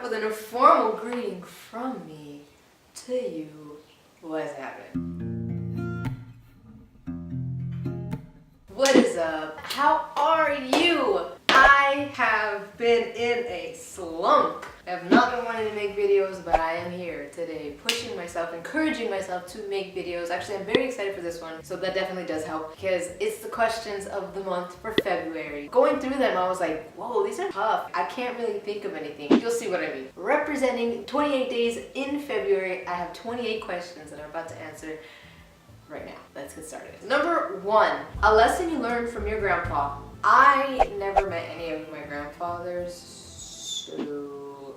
with an informal greeting from me to you. What's happening? What is up? How are you? I have been in a slump. I have not been wanting to make videos, but I am here today pushing myself, encouraging myself to make videos. Actually, I'm very excited for this one, so that definitely does help because it's the questions of the month for February. Going through them, I was like, whoa, these are tough. I can't really think of anything. You'll see what I mean. Representing 28 days in February, I have 28 questions that I'm about to answer right now. Let's get started. Number 1, a lesson you learned from your grandpa. I never met any of my grandfathers, so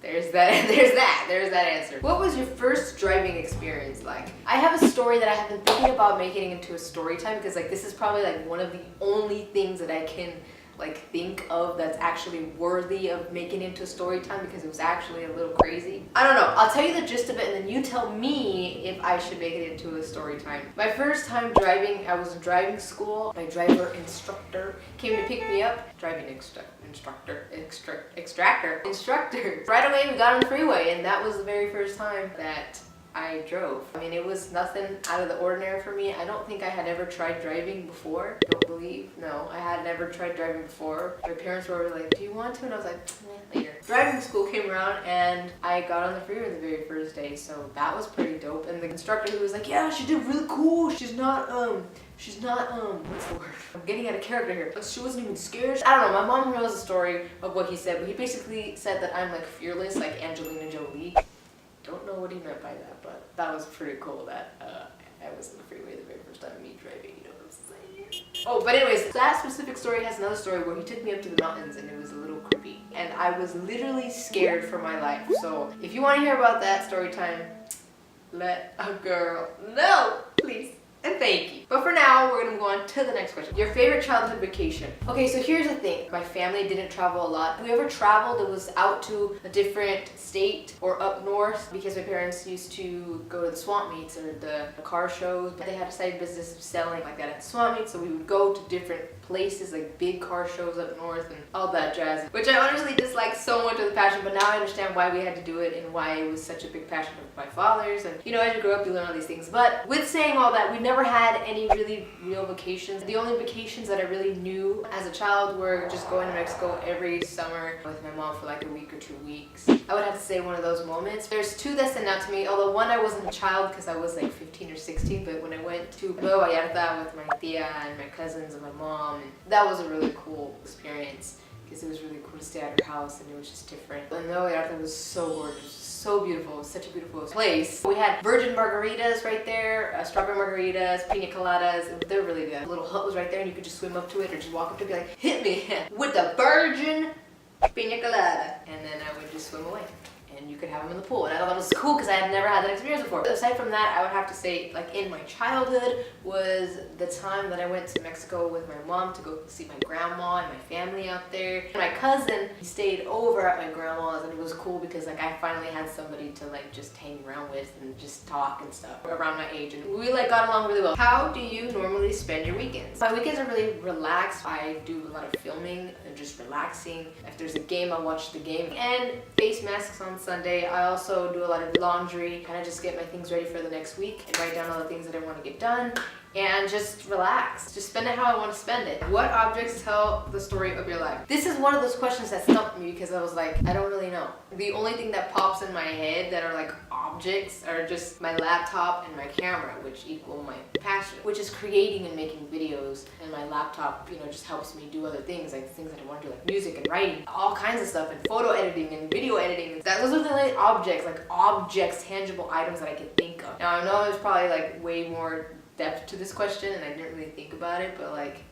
there's that answer. What was your first driving experience like? I have a story that I have been thinking about making into a story time because like this is probably like one of the only things that I can like think of that's actually worthy of making into a story time because it was actually a little crazy. I don't know. I'll tell you the gist of it and then you tell me if I should make it into a story time. My first time driving, I was in driving school. My driver instructor came to pick me up. Driving instructor. Right away we got on the freeway and that was the very first time that I drove. I mean, it was nothing out of the ordinary for me. I don't think I had ever tried driving before. Don't believe. No, I had never tried driving before. My parents were like, do you want to? And I was like, later. Driving school came around and I got on the freeway the very first day. So that was pretty dope. And the instructor, he was like, yeah, she did really cool. She's not, what's the word? I'm getting out of character here. But she wasn't even scared. I don't know, my mom knows the story of what he said, but he basically said that I'm like fearless, like Angelina Jolie. Don't know what he meant by that, but that was pretty cool that I was in the freeway the very first time me driving, you know what I'm saying? Oh, but anyways, that specific story has another story where he took me up to the mountains and it was a little creepy. And I was literally scared for my life. So if you want to hear about that story time, let a girl know, please. And thank you. But for now, we're gonna go on to the next question. Your favorite childhood vacation. Okay, so here's the thing. My family didn't travel a lot. If we ever traveled, it was out to a different state or up north because my parents used to go to the swamp meets or the car shows. They had a side business of selling like that at the swamp meets, so we would go to different places like big car shows up north and all that jazz, which I honestly dislike so much of the passion, but now I understand why we had to do it and why it was such a big passion of my father's. And you know, as you grow up, you learn all these things. But with saying all that, we never had any really real vacations. The only vacations that I really knew as a child were just going to Mexico every summer with my mom for like a week or 2 weeks. I would have to say one of those moments. There's 2 that stand out to me, although one I wasn't a child because I was like 15 or 16, but when I went to Nueva Vallarta with my tia and my cousins and my mom, and that was a really cool experience because it was really cool to stay at her house and it was just different. And Nueva Vallarta was so gorgeous. So beautiful. It was such a beautiful place. We had virgin margaritas right there, strawberry margaritas, pina coladas. They're really good. A little hut was right there and you could just swim up to it or just walk up to it and be like, hit me with the virgin pina colada. And then I would just swim away. And you could have them in the pool. And I thought that was cool because I had never had that experience before. Aside from that, I would have to say, like in my childhood was the time that I went to Mexico with my mom to go see my grandma and my family out there. My cousin, he stayed over at my grandma's and it was cool because like I finally had somebody to like just hang around with and just talk and stuff around my age. And we like got along really well. How do you normally spend your weekends? My weekends are really relaxed. I do a lot of filming and just relaxing. If there's a game, I'll watch the game. And face masks on Sunday. I also do a lot of laundry, kind of just get my things ready for the next week and write down all the things that I want to get done and just relax. Just spend it how I want to spend it. What objects tell the story of your life? This is one of those questions that stumped me because I was like, I don't really know. The only thing that pops in my head that are like objects are just my laptop and my camera, which equal my passion, which is creating and making videos. And my laptop, you know, just helps me do other things, like things that I want to do, like music and writing, all kinds of stuff, and photo editing and video editing. Those are the only objects, like objects, tangible items that I can think of. Now I know there's probably like way more depth to this question and I didn't really think about it, but like,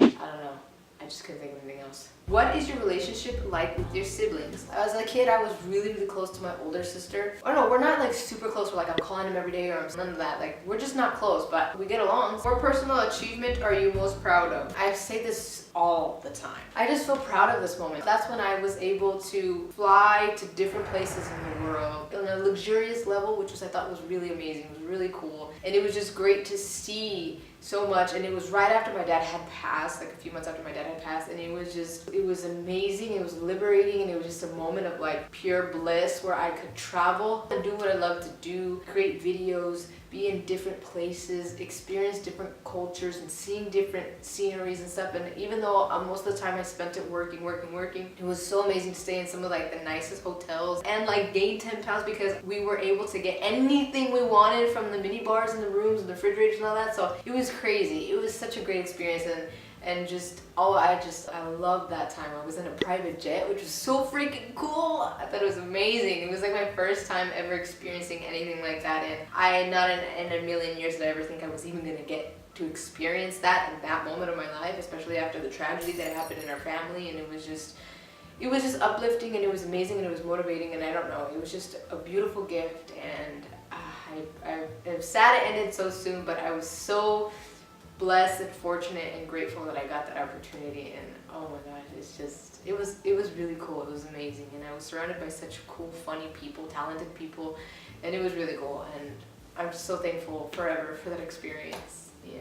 I don't know. I just couldn't think of anything else. What is your relationship like with your siblings? As a kid, I was really, really close to my older sister. I don't know, we're not like super close. We're like, I'm calling him every day or none of that. Like, we're just not close, but we get along. What personal achievement are you most proud of? I say this all the time. I just feel proud of this moment. That's when I was able to fly to different places in the world on a luxurious level, which I thought was really amazing. It was really cool. And it was just great to see so much. And it was right after my dad had passed, like a few months after my dad had passed. And it was just was amazing, it was liberating, and it was just a moment of like pure bliss where I could travel and do what I love to do, create videos, be in different places, experience different cultures and seeing different sceneries and stuff. And even though most of the time I spent it working, it was so amazing to stay in some of like the nicest hotels and like gain 10 pounds because we were able to get anything we wanted from the mini bars and the rooms and the refrigerators and all that. So it was crazy. It was such a great experience, and just, oh, I loved that time. I was in a private jet, which was so freaking cool. I thought it was amazing. It was like my first time ever experiencing anything like that, and I, not in a million years did I ever think I was even gonna get to experience that in that moment of my life, especially after the tragedy that happened in our family. And it was just uplifting, and it was amazing, and it was motivating, and I don't know, it was just a beautiful gift. And I'm sad it ended so soon, but I was so blessed and fortunate and grateful that I got that opportunity. And oh my gosh, it was really cool. It was amazing, and I was surrounded by such cool, funny people, talented people, and it was really cool. And I'm just so thankful forever for that experience. And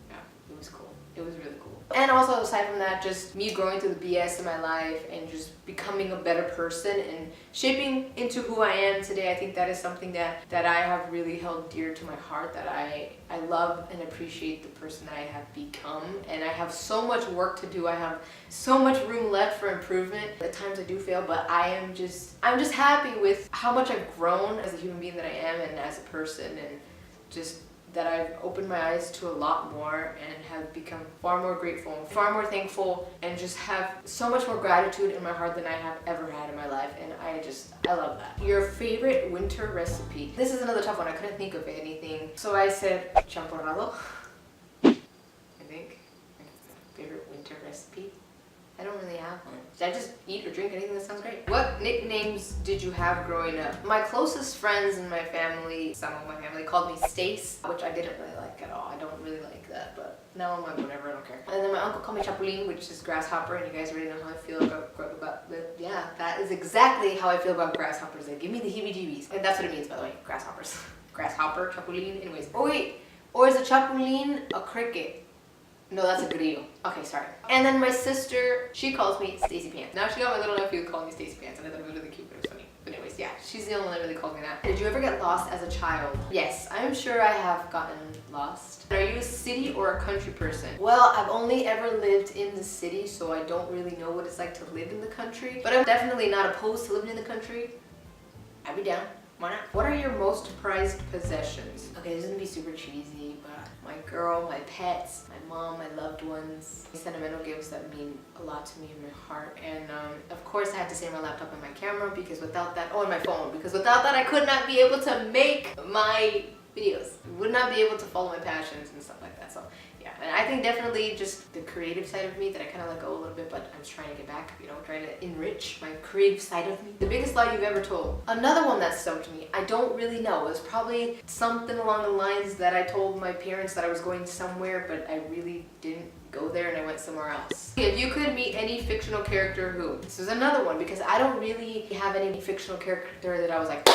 yeah, it was cool. It was really cool. And also, aside from that, just me growing through the BS in my life and just becoming a better person and shaping into who I am today. I think that is something that I have really held dear to my heart, that I love and appreciate the person that I have become. And I have so much work to do. I have so much room left for improvement. At times I do fail, but I'm just happy with how much I've grown as a human being that I am and as a person, and just that I've opened my eyes to a lot more and have become far more grateful, far more thankful, and just have so much more gratitude in my heart than I have ever had in my life. And I love that. Your favorite winter recipe? This is another tough one. I couldn't think of anything. So I said champorrado, I think. Favorite winter recipe? I don't really have one. Should I just eat or drink anything that sounds great? What nicknames did you have growing up? My closest friends in my family, some of my family, called me Stacy, which I didn't really like at all. I don't really like that, but now I'm like, whatever, I don't care. And then my uncle called me Chapulín, which is grasshopper, and you guys already know how I feel about yeah, that is exactly how I feel about grasshoppers. They give me the heebie-jeebies. And that's what it means, by the way, grasshoppers. Grasshopper, Chapulín, anyways. Oh wait, or is a Chapulín a cricket? No, that's a grillo. Okay, sorry. And then my sister, she calls me Stacy Pants. Now she got my little nephew calling me Stacy Pants, and I thought it was really cute, but it was funny. But anyways, yeah, she's the only one that really called me that. Did you ever get lost as a child? Yes, I'm sure I have gotten lost. Are you a city or a country person? Well, I've only ever lived in the city, so I don't really know what it's like to live in the country. But I'm definitely not opposed to living in the country. I'd be down. Why not? What are your most prized possessions? Okay, this is gonna be super cheesy, but my girl, my pets, my mom, my loved ones, sentimental gifts that mean a lot to me in my heart. And of course I had to say my laptop and my camera, because without that, oh, and my phone, because without that I could not be able to make my videos. I would not be able to follow my passions and stuff like that. So yeah, and I think definitely just the creative side of me that I kind of let go a little bit, but I'm just trying to get back, you know, trying to enrich my creative side of me. The biggest lie you've ever told? Another one that stumped me, I don't really know. It was probably something along the lines that I told my parents that I was going somewhere, but I really didn't go there and I went somewhere else. If you could meet any fictional character, who? This is another one, because I don't really have any fictional character that I was like,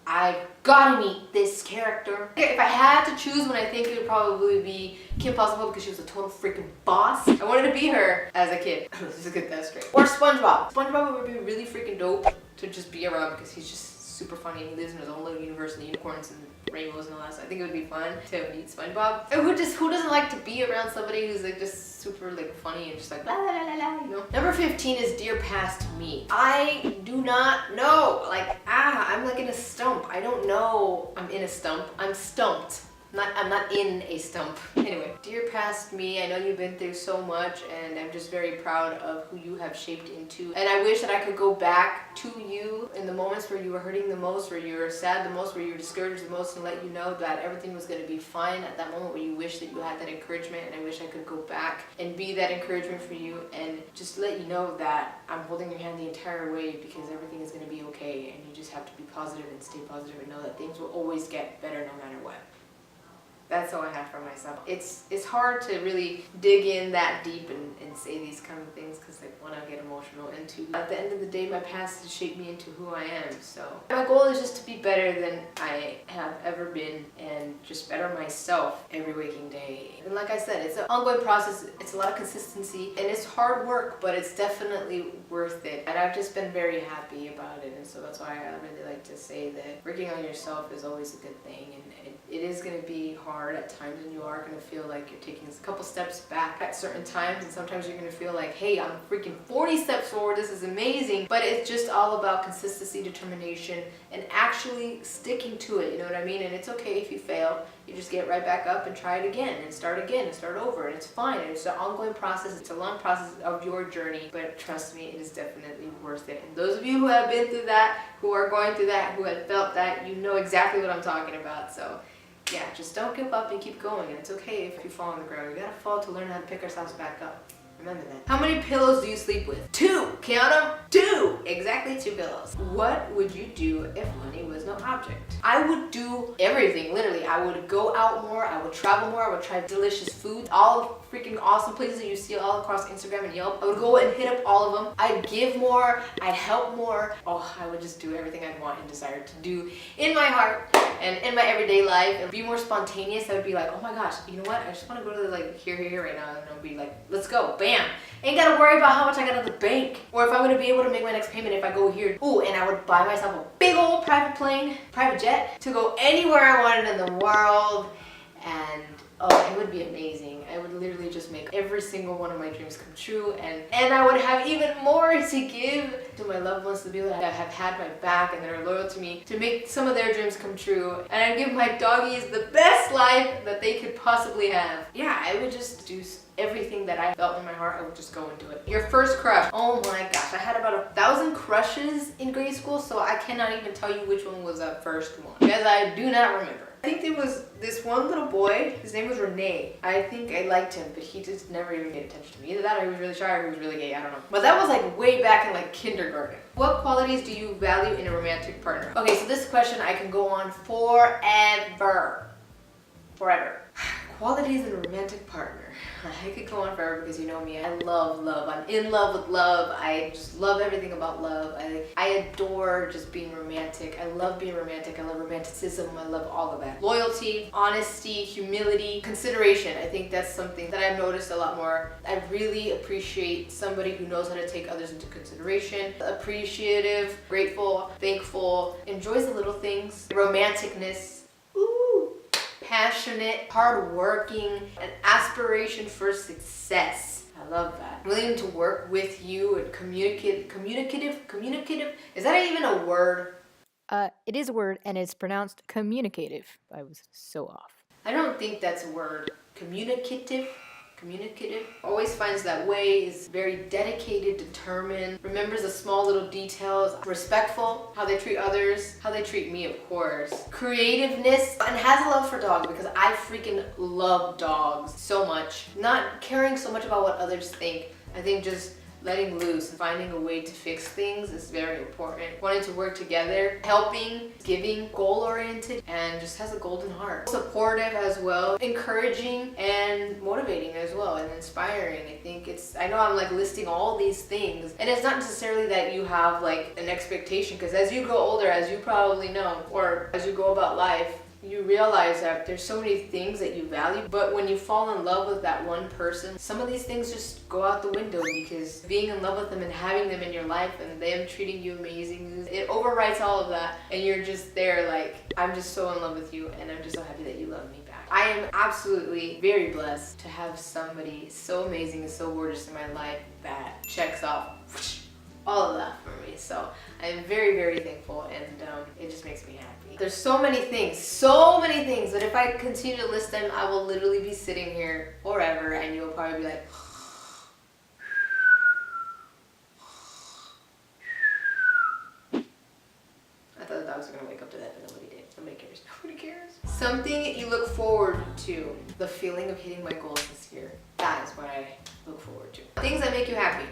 I gotta meet this character. If I had to choose one, I think it would probably be Kim Possible, because she was a total freaking boss. I wanted to be her as a kid. Let's just get that straight. Or SpongeBob. SpongeBob would be really freaking dope to just be around, because he's just super funny and he lives in his own little universe and unicorns and rainbows and all that. So I think it would be fun to meet SpongeBob. And who doesn't like to be around somebody who's like just super like funny and just like la la la la la, you know? Number 15 is Dear Past Me. I do not know. Like, I'm like in a stump. I don't know. I'm in a stump. I'm stumped. I'm not in a stump. Anyway, Dear Past Me, I know you've been through so much, and I'm just very proud of who you have shaped into. And I wish that I could go back to you in the moments where you were hurting the most, where you were sad the most, where you were discouraged the most, and let you know that everything was going to be fine at that moment where you wish that you had that encouragement. And I wish I could go back and be that encouragement for you, and just let you know that I'm holding your hand the entire way, because everything is going to be okay, and you just have to be positive and stay positive and know that things will always get better no matter what. That's all I have for myself. It's hard to really dig in that deep and say these kind of things because like when I get emotional into. At the end of the day, my past has shaped me into who I am. So my goal is just to be better than I have ever been and just better myself every waking day. And like I said, it's an ongoing process. It's a lot of consistency and it's hard work, but it's definitely worth it. And I've just been very happy about it. And so that's why I really like to say that working on yourself is always a good thing. And it is going to be hard at times, and you are going to feel like you're taking a couple steps back at certain times, and sometimes you're going to feel like, hey, I'm freaking 40 steps forward, this is amazing. But it's just all about consistency, determination, and actually sticking to it, you know what I mean? And it's okay if you fail. You just get right back up and try it again and start over, and it's fine. It's an ongoing process. It's a long process of your journey, but trust me, it is definitely worth it. And those of you who have been through that, who are going through that, who have felt that, you know exactly what I'm talking about. So yeah, just don't give up and keep going. And it's okay if you fall on the ground. We gotta fall to learn how to pick ourselves back up. Remember that. How many pillows do you sleep with? 2. Count them. 2. Exactly 2 pillows. What would you do if money was no object? I would do everything, literally. I would go out more. I would travel more. I would try delicious food. All freaking awesome places that you see all across Instagram and Yelp. I would go and hit up all of them. I'd give more. I'd help more. Oh, I would just do everything I'd want and desire to do in my heart and in my everyday life and be more spontaneous. I would be like, oh my gosh, you know what? I just want to go to like here right now, and I'll be like, let's go, bam. Ain't gotta worry about how much I got at the bank or if I'm gonna be able to make my next payment if I go here. Ooh, and I would buy myself a big old private plane, private jet to go anywhere I wanted in the world, and oh, it would be amazing. I would literally just make every single one of my dreams come true, and I would have even more to give to my loved ones, the people that have had my back and that are loyal to me, to make some of their dreams come true. And I'd give my doggies the best life that they could possibly have. Yeah, I would just do everything that I felt in my heart. I would just go into it. Your first crush. Oh my gosh, I had about 1,000 crushes in grade school, so I cannot even tell you which one was that first one because I do not remember. I think there was this one little boy, his name was Renee. I think I liked him, but he just never even paid attention to me. Either that or he was really shy or he was really gay, I don't know. But that was like way back in like kindergarten. What qualities do you value in a romantic partner? Okay, so this question I can go on forever. Forever. Qualities in a romantic partner. I could go on forever because you know me. I love love. I'm in love with love. I just love everything about love. I adore just being romantic. I love being romantic. I love romanticism. I love all of that. Loyalty, honesty, humility, consideration. I think that's something that I've noticed a lot more. I really appreciate somebody who knows how to take others into consideration. Appreciative, grateful, thankful, enjoys the little things. Romanticness. Passionate, hardworking, an aspiration for success. I love that. Willing to work with you and communicative. Is that even a word? It is a word and it's pronounced communicative. I was so off. I don't think that's a word. Communicative. Always finds that way, is very dedicated, determined, remembers the small little details, respectful, how they treat others, how they treat me, of course. Creativeness, and has a love for dogs because I freaking love dogs so much. Not caring so much about what others think. I think just letting loose and finding a way to fix things is very important. Wanting to work together, helping, giving, goal-oriented, and just has a golden heart. Supportive as well, encouraging and motivating as well, and inspiring. I know I'm like listing all these things, and it's not necessarily that you have like an expectation, because as you grow older, as you probably know, or as you go about life, you realize that there's so many things that you value, but when you fall in love with that one person, some of these things just go out the window because being in love with them and having them in your life and them treating you amazing, it overwrites all of that, and you're just there like, I'm just so in love with you and I'm just so happy that you love me back. I am absolutely very blessed to have somebody so amazing and so gorgeous in my life that checks off all of that for me. So I'm very, very thankful, and it just makes me happy. There's so many things that if I continue to list them, I will literally be sitting here forever, and you'll probably be like, I thought the dogs were gonna wake up to that, but nobody did. Nobody cares. Nobody cares. Something you look forward to. The feeling of hitting my goals this year. That is what I look forward to. Things that make you happy.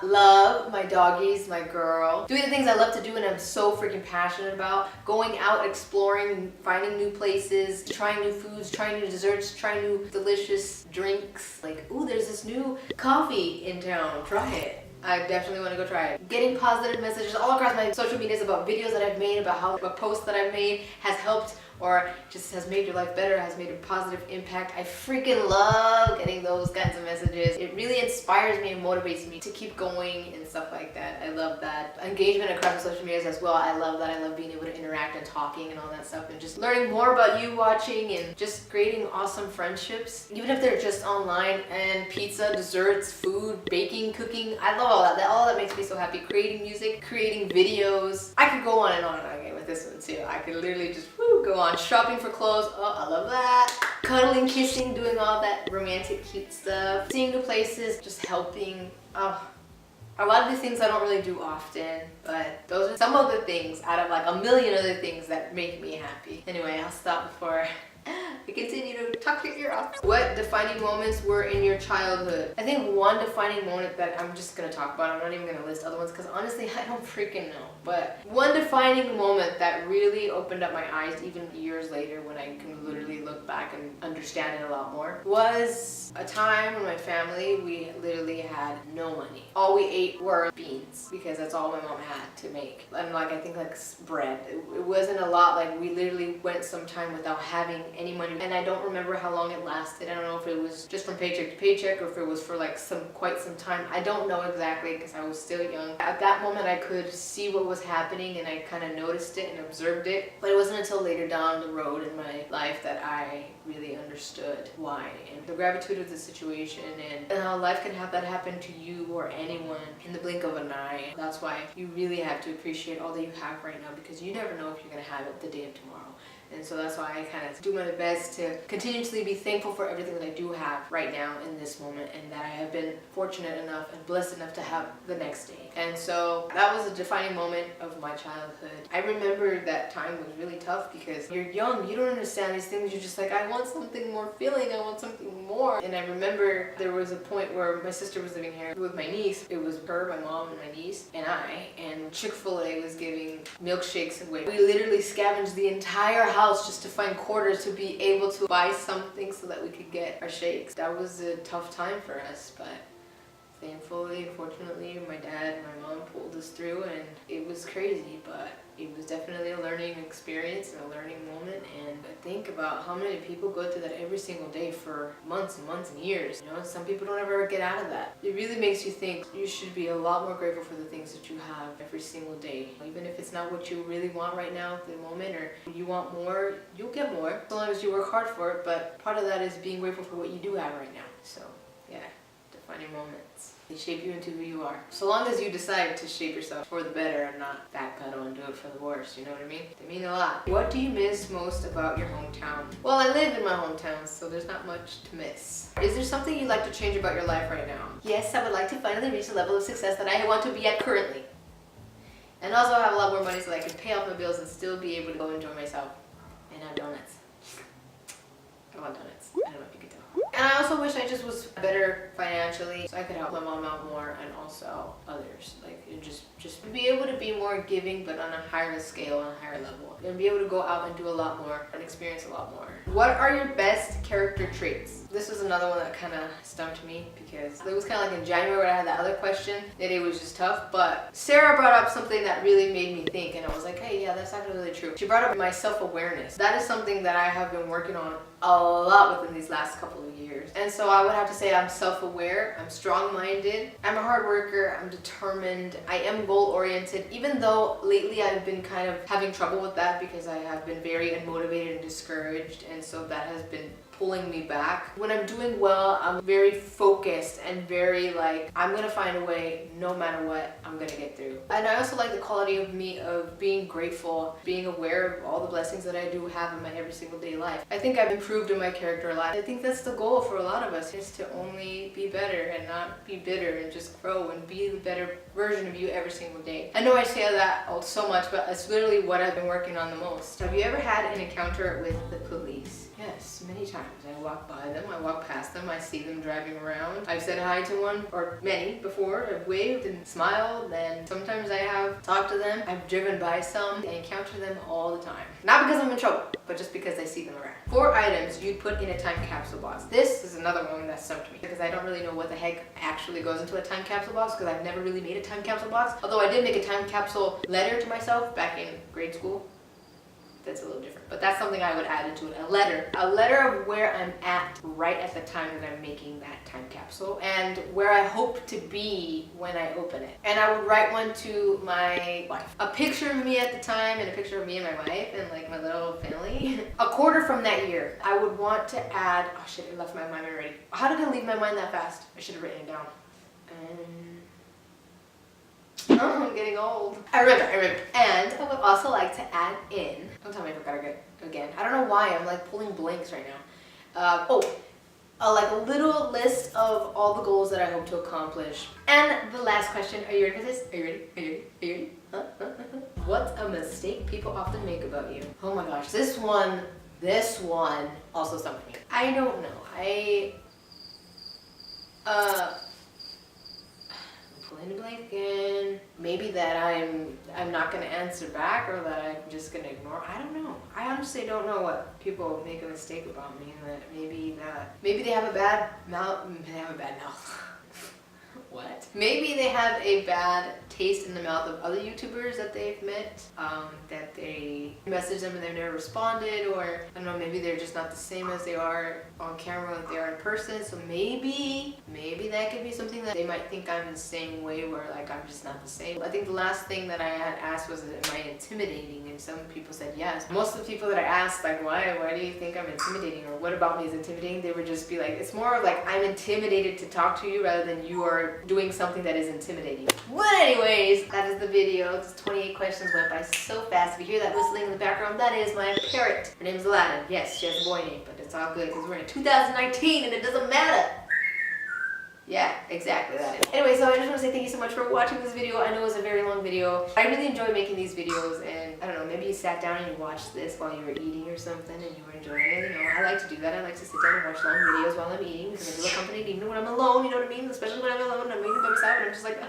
Love my doggies, my girl. Doing the things I love to do and I'm so freaking passionate about. Going out, exploring, finding new places, trying new foods, trying new desserts, trying new delicious drinks. Like, ooh, there's this new coffee in town. Try it. I definitely want to go try it. Getting positive messages all across my social medias about videos that I've made, about how a post that I've made has helped or just has made your life better, has made a positive impact. I freaking love getting those kinds of messages. It really inspires me and motivates me to keep going and stuff like that. I love that. Engagement across the social medias as well. I love that. I love being able to interact and talking and all that stuff and just learning more about you watching and just creating awesome friendships. Even if they're just online, and pizza, desserts, food, baking, cooking. I love all that. All that makes me so happy. Creating music, creating videos. I could go on and on and on again with this one too. I could literally just go on. Shopping for clothes, oh, I love that. Cuddling, kissing, doing all that romantic, cute stuff. Seeing new places, just helping. Oh, a lot of these things I don't really do often, but those are some of the things out of like a million other things that make me happy. Anyway, I'll stop before we continue to talk your ear off. What defining moments were in your childhood? I think one defining moment that I'm just gonna talk about, I'm not even gonna list other ones because honestly I don't freaking know. But one defining moment that really opened up my eyes even years later when I can literally look back and understand it a lot more was a time when my family, we literally had no money. All we ate were beans because that's all my mom had to make. And like I think like bread. It wasn't a lot, like we literally went some time without having any money. And I don't remember how long it lasted. I don't know if it was just from paycheck to paycheck or if it was for like quite some time. I don't know exactly because I was still young. At that moment I could see what was happening and I kind of noticed it and observed it. But it wasn't until later down the road in my life that I really understood why and the gravitude of the situation and how life can have that happen to you or anyone in the blink of an eye. That's why you really have to appreciate all that you have right now because you never know if you're going to have it the day of tomorrow. And so that's why I kind of do my best to continuously be thankful for everything that I do have right now in this moment and that I have been fortunate enough and blessed enough to have the next day. And so that was a defining moment of my childhood. I remember that time was really tough because you're young, you don't understand these things. You're just like, I want something more filling, I want something more. And I remember there was a point where my sister was living here with my niece. It was her, my mom, and my niece, and I. And Chick-fil-A was giving milkshakes away. We literally scavenged the entire house just to find quarters to be able to buy something so that we could get our shakes. That was a tough time for us, but thankfully, fortunately, my dad and my mom pulled us through and it was crazy, but it was definitely a learning experience and a learning moment. And I think about how many people go through that every single day for months and months and years. You know, some people don't ever get out of that. It really makes you think you should be a lot more grateful for the things that you have every single day. Even if it's not what you really want right now at the moment or you want more, you'll get more so long as you work hard for it. But part of that is being grateful for what you do have right now. So yeah, defining moments. They shape you into who you are. So long as you decide to shape yourself for the better and not backpedal and do it for the worse, you know what I mean? They mean a lot. What do you miss most about your hometown? Well, I live in my hometown, so there's not much to miss. Is there something you'd like to change about your life right now? Yes, I would like to finally reach the level of success that I want to be at currently. And also have a lot more money so that I can pay off my bills and still be able to go enjoy myself and have donuts. I want donuts. I don't know if you can tell. And I also wish I just was better financially so I could help my mom out more and also others. Like just be able to be more giving but on a higher scale, on a higher level. And be able to go out and do a lot more and experience a lot more. What are your best character traits? This was another one that kind of stumped me because it was kind of like in January when I had that other question that it was just tough. But Sarah brought up something that really made me think and I was like, hey, yeah, that's actually really true. She brought up my self-awareness. That is something that I have been working on a lot within these last couple of years. And so I would have to say I'm self-aware, I'm strong-minded, I'm a hard worker, I'm determined, I am goal-oriented, even though lately I've been kind of having trouble with that because I have been very unmotivated and discouraged, and so that has been pulling me back. When I'm doing well, I'm very focused and very like, I'm gonna find a way no matter what, I'm gonna get through. And I also like the quality of me of being grateful, being aware of all the blessings that I do have in my every single day life. I think I've improved in my character a lot. I think that's the goal for a lot of us, is to only be better and not be bitter and just grow and be the better version of you every single day. I know I say that so much, but it's literally what I've been working on the most. Have you ever had an encounter with the police? Yes, many times. I walk by them, I walk past them, I see them driving around. I've said hi to one or many before. I've waved and smiled, and sometimes I have talked to them. I've driven by some. I encounter them all the time. Not because I'm in trouble, but just because I see them around. 4 items you'd put in a time capsule box. This is another one that stumped me because I don't really know what the heck actually goes into a time capsule box because I've never really made a time capsule box. Although I did make a time capsule letter to myself back in grade school. That's a little different, but that's something I would add into it. A letter of where I'm at right at the time that I'm making that time capsule and where I hope to be when I open it. And I would write one to my wife. A picture of me at the time and a picture of me and my wife and like my little family. A quarter from that year. I would want to add, oh shit, I left my mind already. How did I leave my mind that fast? I should have written it down. Oh, I'm getting old. I remember. And I would also like to add in, don't tell me I forgot again. I don't know why, I'm like pulling blanks right now. Like a little list of all the goals that I hope to accomplish. And the last question, are you ready for this? Are you ready? Huh? What's a mistake people often make about you? Oh my gosh, this one also stumped me. I don't know. In a blank again. Maybe that I'm not gonna answer back or that I'm just gonna ignore. I don't know. I honestly don't know what people make a mistake about me. That maybe they have a bad mouth. What? Maybe they have a bad taste in the mouth of other YouTubers that they've met, that they message them and they've never responded, or I don't know, maybe they're just not the same as they are on camera like they are in person. So maybe that could be something that they might think I'm the same way, where like I'm just not the same. I think the last thing that I had asked was, am I intimidating? And some people said yes. Most of the people that I asked, like, why do you think I'm intimidating, or what about me is intimidating, they would just be like, it's more of like I'm intimidated to talk to you rather than you are doing something that is intimidating. But anyways, that is the video. It's 28 questions, went by so fast. If you hear that whistling in the background, that is my parrot. Her name is Aladdin. Yes, she has a boy name, but it's all good because we're in 2019 and it doesn't matter. Yeah, exactly that is. Anyway, so I just want to say thank you so much for watching this video. I know it was a very long video. I really enjoy making these videos, and I don't know, maybe you sat down and you watched this while you were eating or something and you were enjoying it. You know, I like to do that. I like to sit down and watch long videos while I'm eating because I feel accompanied even when I'm alone, you know what I mean? Especially when I'm alone, I'm eating by myself and I'm just like,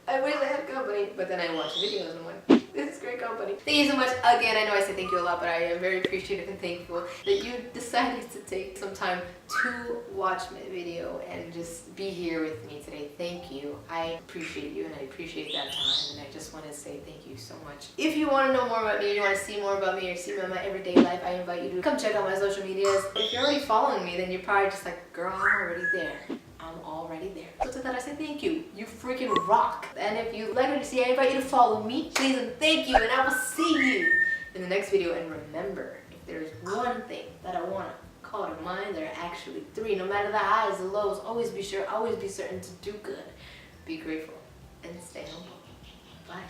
I wish I had company. But then I watch videos and I'm like, this is great company. Thank you so much. Again, I know I said thank you a lot, but I am very appreciative and thankful that you decided to take some time to watch my video and just be here with me today. Thank you. I appreciate you and I appreciate that time, and I just want to say thank you so much. If you want to know more about me, or you want to see more about me or see me on my everyday life, I invite you to come check out my social medias. If you're already following me, then you're probably just like, girl, I'm already there. I'm already there. So to that I say thank you. You freaking rock. And if you'd like to see, I invite you to follow me. Please and thank you, and I will see you in the next video. And remember, if there's one thing that I want to call to mind, there are actually 3. No matter the highs, the lows, always be sure, always be certain to do good. Be grateful and stay humble. Bye.